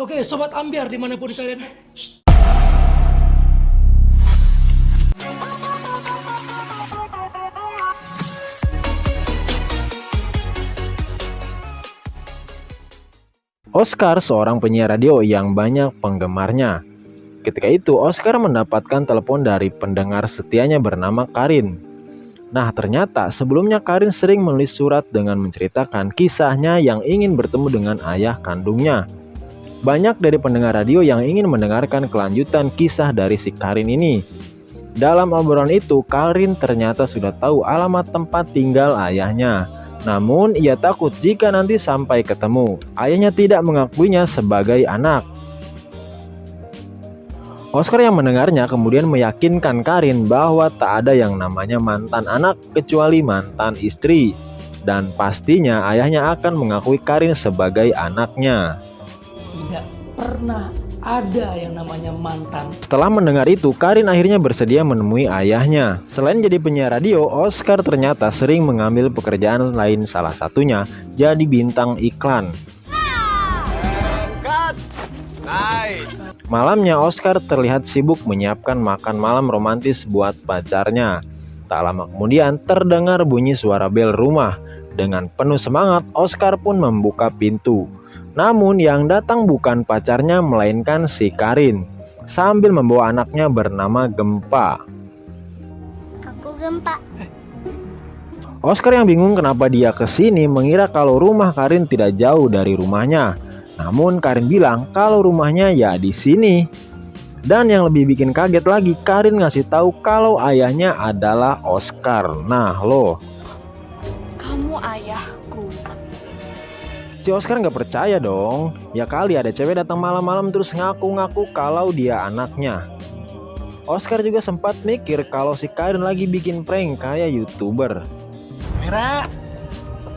Oke, Sobat Ambiar dimanapun kalian. Oscar seorang penyiar radio yang banyak penggemarnya. Ketika itu Oscar mendapatkan telepon dari pendengar setianya bernama Karin. Nah, ternyata sebelumnya Karin sering menulis surat dengan menceritakan kisahnya yang ingin bertemu dengan ayah kandungnya. Banyak dari pendengar radio yang ingin mendengarkan kelanjutan kisah dari si Karin ini. Dalam obrolan itu, Karin ternyata sudah tahu alamat tempat tinggal ayahnya. Namun, ia takut jika nanti sampai ketemu, ayahnya tidak mengakuinya sebagai anak. Oscar yang mendengarnya kemudian meyakinkan Karin bahwa tak ada yang namanya mantan anak kecuali mantan istri. Dan pastinya ayahnya akan mengakui Karin sebagai anaknya. Tidak pernah ada yang namanya mantan. Setelah mendengar itu, Karin akhirnya bersedia menemui ayahnya. Selain jadi penyiar radio, Oscar ternyata sering mengambil pekerjaan lain, salah satunya jadi bintang iklan. Nice. Malamnya Oscar terlihat sibuk menyiapkan makan malam romantis buat pacarnya. Tak lama kemudian terdengar bunyi suara bel rumah. Dengan penuh semangat, Oscar pun membuka pintu. Namun yang datang bukan pacarnya melainkan si Karin, sambil membawa anaknya bernama Gempa. Aku Gempa. Oscar yang bingung kenapa dia kesini mengira kalau rumah Karin tidak jauh dari rumahnya. Namun Karin bilang kalau rumahnya ya di sini. Dan yang lebih bikin kaget lagi, Karin ngasih tahu kalau ayahnya adalah Oscar. Nah loh, Kamu ayahku. si Oscar nggak percaya dong. Ya kali ada cewek datang malam-malam terus ngaku-ngaku kalau dia anaknya. Oscar juga sempat mikir kalau si Karin lagi bikin prank kayak YouTuber. Merah.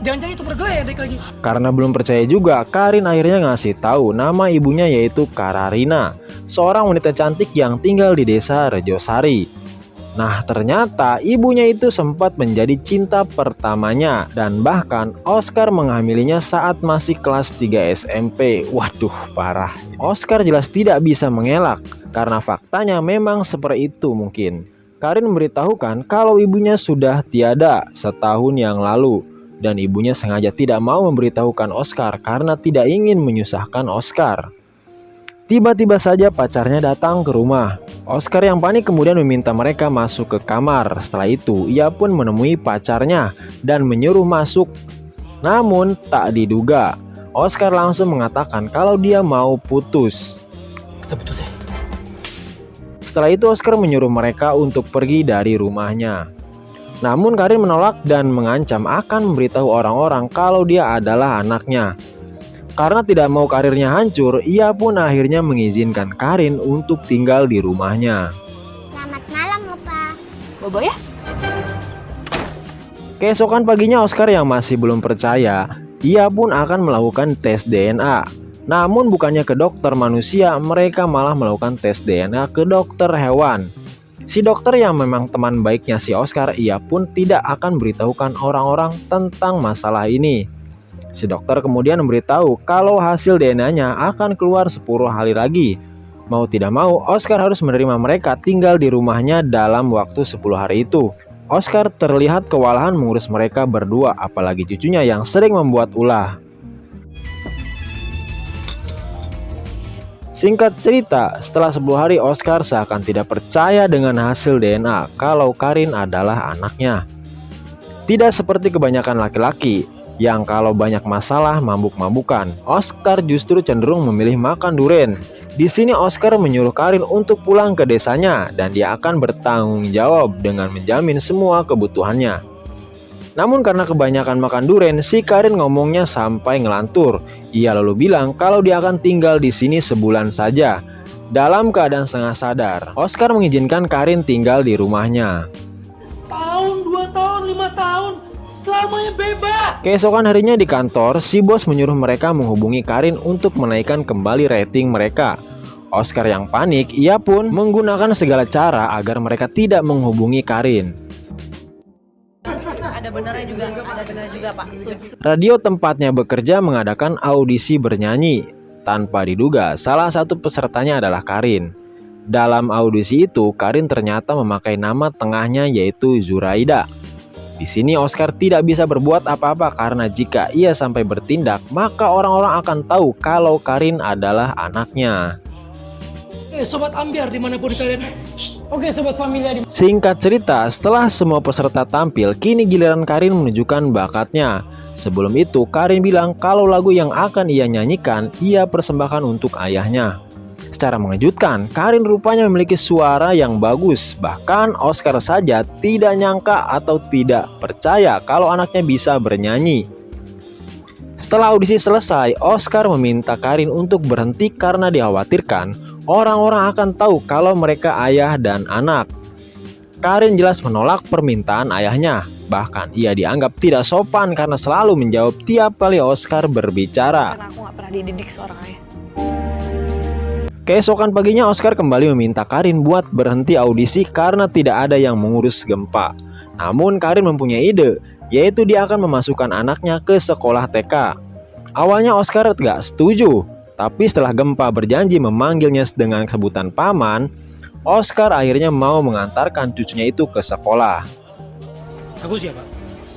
Jangan-jangan itu bergeledek lagi. Karena belum percaya juga, Karin akhirnya ngasih tahu nama ibunya yaitu Kararina, seorang wanita cantik yang tinggal di desa Rejosari. Nah, ternyata ibunya itu sempat menjadi cinta pertamanya dan bahkan Oscar menghamilinya saat masih kelas 3 SMP. Waduh, parah. Oscar jelas tidak bisa mengelak karena faktanya memang seperti itu mungkin. Karin memberitahukan kalau ibunya sudah tiada setahun yang lalu. Dan ibunya sengaja tidak mau memberitahukan Oscar karena tidak ingin menyusahkan Oscar. Tiba-tiba saja pacarnya datang ke rumah. Oscar yang panik kemudian meminta mereka masuk ke kamar. Setelah itu ia pun menemui pacarnya dan menyuruh masuk. Namun tak diduga, Oscar langsung mengatakan kalau dia mau putus. Kita putus ya. Setelah itu Oscar menyuruh mereka untuk pergi dari rumahnya. Namun Karin menolak dan mengancam akan memberitahu orang-orang kalau dia adalah anaknya. Karena tidak mau karirnya hancur, ia pun akhirnya mengizinkan Karin untuk tinggal di rumahnya. Selamat malam, Opa. Bobo ya? Keesokan paginya Oscar yang masih belum percaya, ia pun akan melakukan tes DNA. Namun bukannya ke dokter manusia, mereka malah melakukan tes DNA ke dokter hewan. Si dokter yang memang teman baiknya si Oscar, ia pun tidak akan beritahukan orang-orang tentang masalah ini. Si dokter kemudian memberitahu kalau hasil DNA-nya akan keluar 10 hari lagi. Mau tidak mau, Oscar harus menerima mereka tinggal di rumahnya dalam waktu 10 hari itu. Oscar terlihat kewalahan mengurus mereka berdua, apalagi cucunya yang sering membuat ulah. Singkat cerita, setelah 10 hari Oscar seakan tidak percaya dengan hasil DNA kalau Karin adalah anaknya. Tidak seperti kebanyakan laki-laki yang kalau banyak masalah mabuk-mabukan, Oscar justru cenderung memilih makan durian. Di sini Oscar menyuruh Karin untuk pulang ke desanya dan dia akan bertanggung jawab dengan menjamin semua kebutuhannya. Namun karena kebanyakan makan durian, si Karin ngomongnya sampai ngelantur. Ia lalu bilang kalau dia akan tinggal di sini sebulan saja. Dalam keadaan setengah sadar, Oscar mengizinkan Karin tinggal di rumahnya. Setahun, 2 tahun, 5 tahun, selamanya bebas. Keesokan harinya di kantor, si bos menyuruh mereka menghubungi Karin untuk menaikkan kembali rating mereka. Oscar yang panik, ia pun menggunakan segala cara agar mereka tidak menghubungi Karin. Ada benar juga Pak. Setuju. Radio tempatnya bekerja mengadakan audisi bernyanyi. Tanpa diduga, salah satu pesertanya adalah Karin. Dalam audisi itu, Karin ternyata memakai nama tengahnya yaitu Zuraida. Di sini Oscar tidak bisa berbuat apa-apa karena jika ia sampai bertindak, maka orang-orang akan tahu kalau Karin adalah anaknya. Sobat Ambiar dimanapun kalian. Oke Sobat Familia. Singkat cerita, setelah semua peserta tampil, kini giliran Karin menunjukkan bakatnya. Sebelum itu, Karin bilang kalau lagu yang akan ia nyanyikan, ia persembahkan untuk ayahnya. Secara mengejutkan, Karin rupanya memiliki suara yang bagus. Bahkan Oscar saja tidak nyangka atau tidak percaya kalau anaknya bisa bernyanyi. Setelah audisi selesai, Oscar meminta Karin untuk berhenti karena dikhawatirkan orang-orang akan tahu kalau mereka ayah dan anak. Karin jelas menolak permintaan ayahnya. Bahkan ia dianggap tidak sopan karena selalu menjawab tiap kali Oscar berbicara. Karena aku gak pernah dididik seorang ayah. Keesokan paginya Oscar kembali meminta Karin buat berhenti audisi karena tidak ada yang mengurus Gempa. Namun Karin mempunyai ide, yaitu dia akan memasukkan anaknya ke sekolah TK. Awalnya Oscar gak setuju, tapi setelah Gempa berjanji memanggilnya dengan sebutan paman, Oscar akhirnya mau mengantarkan cucunya itu ke sekolah. Aku siapa?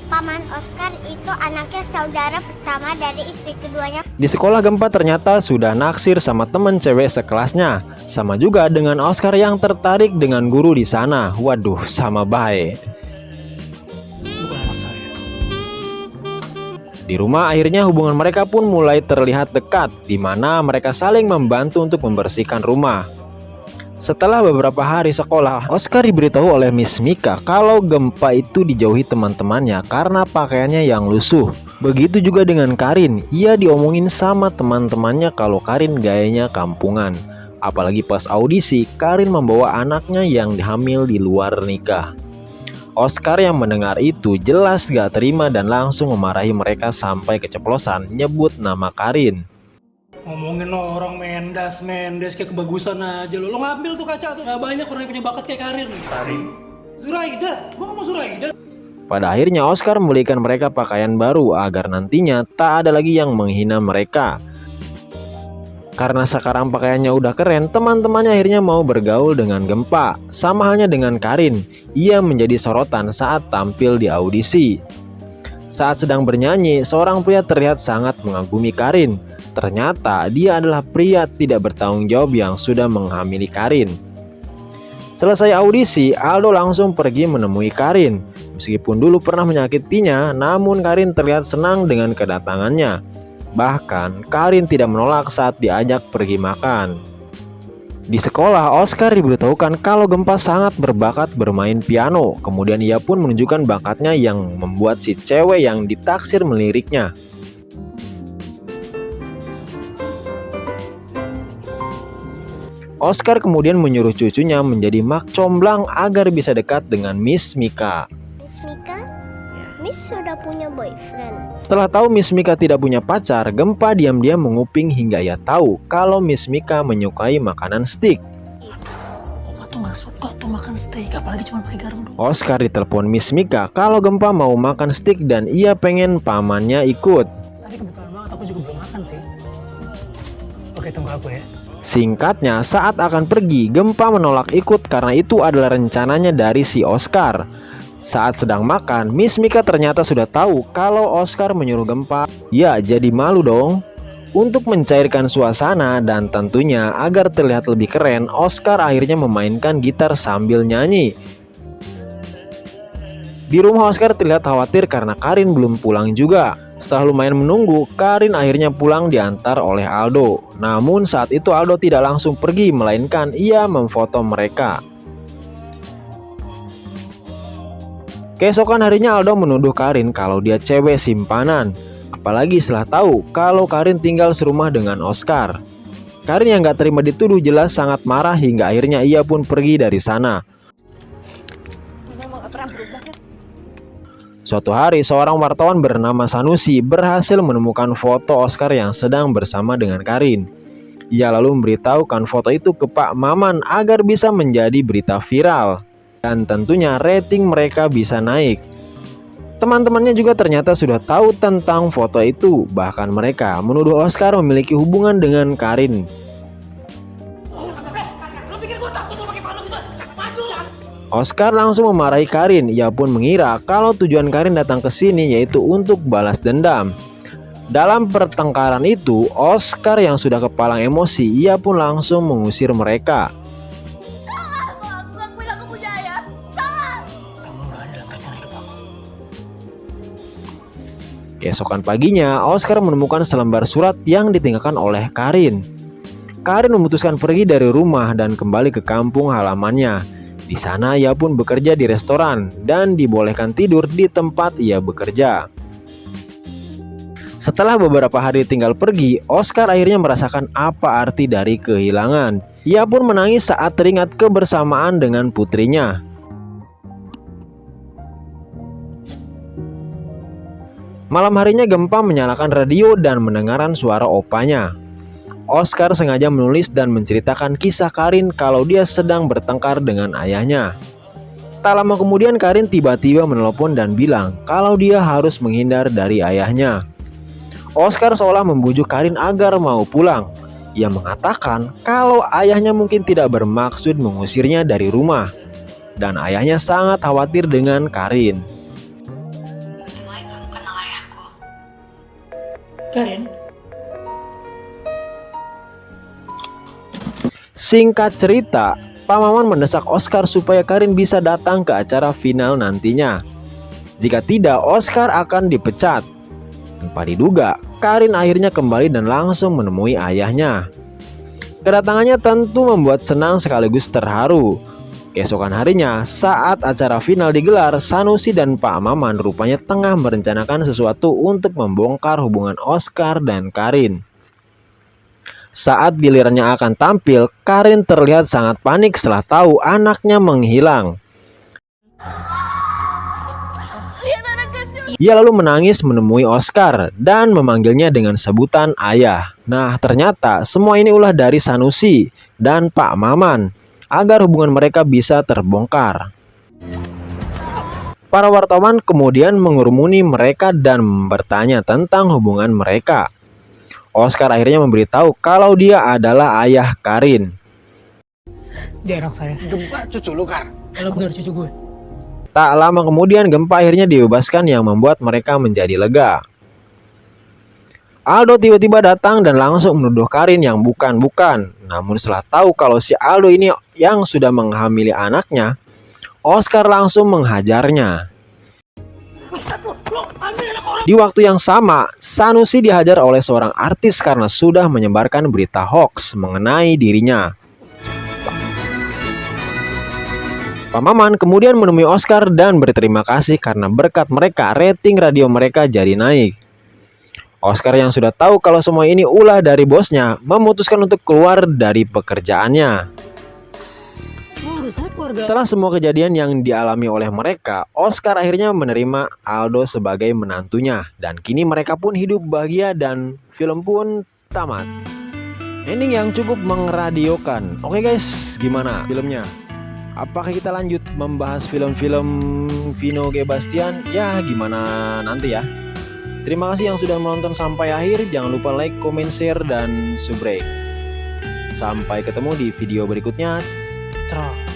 Paman Oscar itu anaknya saudara pertama dari istri keduanya. Di sekolah Gempa ternyata sudah naksir sama temen cewek sekelasnya. Sama juga dengan Oscar yang tertarik dengan guru di sana. Waduh, sama baik. Bukan anak saya. Di rumah akhirnya hubungan mereka pun mulai terlihat dekat, di mana mereka saling membantu untuk membersihkan rumah. Setelah beberapa hari sekolah, Oscar diberitahu oleh Miss Mika kalau Gempa itu dijauhi teman-temannya karena pakaiannya yang lusuh. Begitu juga dengan Karin, ia diomongin sama teman-temannya kalau Karin gayanya kampungan. Apalagi pas audisi, Karin membawa anaknya yang hamil di luar nikah. Oscar yang mendengar itu jelas gak terima dan langsung memarahi mereka sampai keceplosan nyebut nama Karin. Ngomongin orang mendes kayak kebagusan aja lo ngambil tuh kaca tuh. Gak banyak orang yang punya bakat kayak Karin. Zuraida, gua ngomong Zuraida. Pada akhirnya Oscar membelikan mereka pakaian baru agar nantinya tak ada lagi yang menghina mereka. Karena sekarang pakaiannya udah keren, teman-temannya akhirnya mau bergaul dengan Gempa. Sama halnya dengan Karin, ia menjadi sorotan saat tampil di audisi. Saat sedang bernyanyi, seorang pria terlihat sangat mengagumi Karin. Ternyata dia adalah pria tidak bertanggung jawab yang sudah menghamili Karin. Selesai audisi, Aldo langsung pergi menemui Karin. Meskipun dulu pernah menyakitinya, namun Karin terlihat senang dengan kedatangannya. Bahkan Karin tidak menolak saat diajak pergi makan. Di sekolah, Oscar diberitahukan kalau Gempa sangat berbakat bermain piano. Kemudian ia pun menunjukkan bakatnya yang membuat si cewek yang ditaksir meliriknya. Oscar kemudian menyuruh cucunya menjadi mak comblang agar bisa dekat dengan Miss Mika. Miss Mika? Miss sudah punya boyfriend. Setelah tahu Miss Mika tidak punya pacar, Gempa diam-diam menguping hingga ia tahu kalau Miss Mika menyukai makanan steak. Opa tuh gak suka tuh makan steak, apalagi cuma pakai garam doang. Oscar ditelepon Miss Mika kalau Gempa mau makan steak dan ia pengen pamannya ikut. Tadi kebetulan banget aku juga belum makan sih. Oke, tunggu aku ya. Singkatnya, saat akan pergi, Gempa menolak ikut karena itu adalah rencananya dari si Oscar. Saat sedang makan, Miss Mika ternyata sudah tahu kalau Oscar menyuruh Gempa. Ya, jadi malu dong. Untuk mencairkan suasana dan tentunya agar terlihat lebih keren, Oscar akhirnya memainkan gitar sambil nyanyi. Di rumah Oscar terlihat khawatir karena Karin belum pulang juga. Setelah lumayan menunggu, Karin akhirnya pulang diantar oleh Aldo. Namun saat itu Aldo tidak langsung pergi, melainkan ia memfoto mereka. Keesokan harinya Aldo menuduh Karin kalau dia cewek simpanan. Apalagi setelah tahu kalau Karin tinggal serumah dengan Oscar. Karin yang gak terima dituduh jelas sangat marah hingga akhirnya ia pun pergi dari sana. Memang gak pernah berubah kan? Suatu hari, seorang wartawan bernama Sanusi berhasil menemukan foto Oscar yang sedang bersama dengan Karin. Ia lalu memberitahukan foto itu ke Pak Maman agar bisa menjadi berita viral. Dan tentunya rating mereka bisa naik. Teman-temannya juga ternyata sudah tahu tentang foto itu. Bahkan mereka menuduh Oscar memiliki hubungan dengan Karin. Lu pikir gua takut lu pakai palu gitu? Maju. Oscar langsung memarahi Karin. Ia pun mengira kalau tujuan Karin datang ke sini yaitu untuk balas dendam. Dalam pertengkaran itu, Oscar yang sudah kepalang emosi, ia pun langsung mengusir mereka. Kamu nggak ada dalam rencana hidup aku. Keesokan paginya, Oscar menemukan selembar surat yang ditinggalkan oleh Karin. Karin memutuskan pergi dari rumah dan kembali ke kampung halamannya. Di sana ia pun bekerja di restoran dan dibolehkan tidur di tempat ia bekerja. Setelah beberapa hari tinggal pergi, Oscar akhirnya merasakan apa arti dari kehilangan. Ia pun menangis saat teringat kebersamaan dengan putrinya. Malam harinya Gempa menyalakan radio dan mendengarkan suara opanya. Oscar sengaja menulis dan menceritakan kisah Karin kalau dia sedang bertengkar dengan ayahnya. Tak lama kemudian Karin tiba-tiba menelpon dan bilang kalau dia harus menghindar dari ayahnya. Oscar seolah membujuk Karin agar mau pulang. Ia mengatakan kalau ayahnya mungkin tidak bermaksud mengusirnya dari rumah. Dan ayahnya sangat khawatir dengan Karin. Karin, Singkat cerita, Pak Maman mendesak Oscar supaya Karin bisa datang ke acara final nantinya. Jika tidak, Oscar akan dipecat. Tanpa diduga, Karin akhirnya kembali dan langsung menemui ayahnya. Kedatangannya tentu membuat senang sekaligus terharu. Keesokan harinya, saat acara final digelar, Sanusi dan Pak Maman rupanya tengah merencanakan sesuatu untuk membongkar hubungan Oscar dan Karin. Saat gilirannya akan tampil, Karin terlihat sangat panik setelah tahu anaknya menghilang. Ia lalu menangis menemui Oscar dan memanggilnya dengan sebutan ayah. Nah, ternyata semua ini ulah dari Sanusi dan Pak Maman agar hubungan mereka bisa terbongkar. Para wartawan kemudian mengurumuni mereka dan bertanya tentang hubungan mereka. Oscar akhirnya memberitahu kalau dia adalah ayah Karin. dia anak saya. Gempa cucu lu, Kar. Kalau benar cucu gue. Tak lama kemudian Gempa akhirnya dibebaskan yang membuat mereka menjadi lega. Aldo tiba-tiba datang dan langsung menuduh Karin yang bukan-bukan. Namun setelah tahu kalau si Aldo ini yang sudah menghamili anaknya, Oscar langsung menghajarnya. Di waktu yang sama, Sanusi dihajar oleh seorang artis karena sudah menyebarkan berita hoax mengenai dirinya. Pak Maman kemudian menemui Oscar dan berterima kasih karena berkat mereka rating radio mereka jadi naik. Oscar yang sudah tahu kalau semua ini ulah dari bosnya memutuskan untuk keluar dari pekerjaannya. Setelah semua kejadian yang dialami oleh mereka, Oscar akhirnya menerima Aldo sebagai menantunya dan kini mereka pun hidup bahagia dan film pun tamat. Ending yang cukup mengradiokan. Oke guys, gimana filmnya? Apakah kita lanjut membahas film-film Vino G. Bastian? Ya gimana nanti ya. Terima kasih yang sudah menonton sampai akhir. Jangan lupa like, comment, share, dan subscribe. Sampai ketemu di video berikutnya. Ciao.